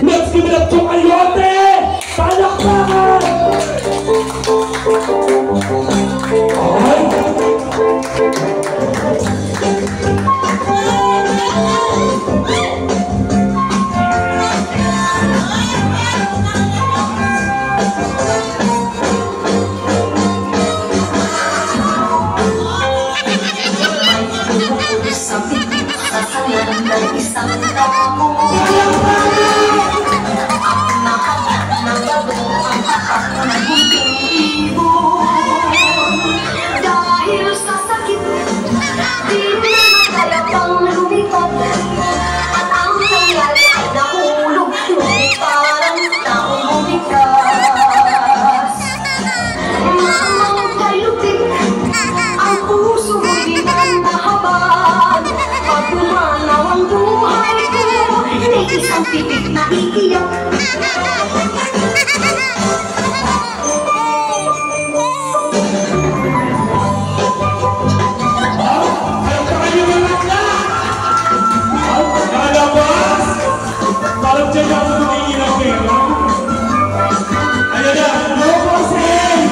Let's give it up to Ayote! Palakpakan! Isang tao ang nakagat ng bago ang tatak ng munting ibon. Dahil sa sakit, di na kaya pang lumipat. At ang nangyari ay nahulog, ngunit parang taong bumikas. Mamang kayutik, ang puso di na nahabag. Pag dumanaw ang buhay ko, may isang titik na iiyak. Nalabas! Parang dyan ako tumiinang pera. Ayan na, no bossing!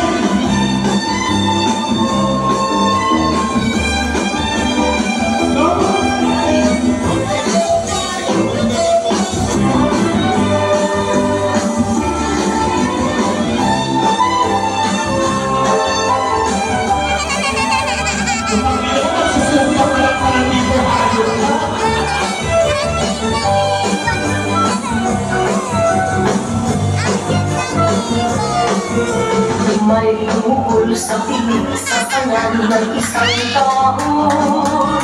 May tungkol sa pinig sa tangan ng isang taon.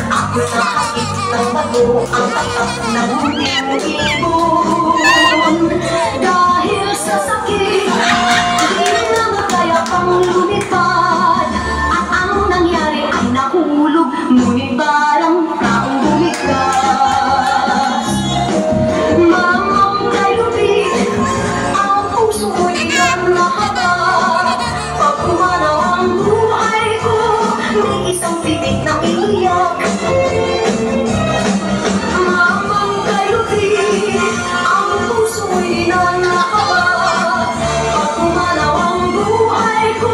Ako nakakit ng bago ang tatak ng munting ibon. Dahil sa sakit, di na makaya pang lumipad. At ang nangyari ay nahulog, ngunit parang taong bumikas. Mamang kayutik, ang puso ko'y nahabag. Pag kumanaw ang buhay ko, may isang titik na iiyak. Mamang kayutik, ang puso ko'y nahabag. Pag kumanaw ang buhay ko,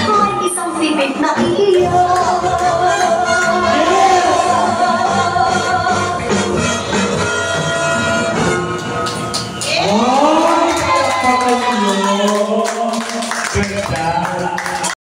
may isang titik na iiyak.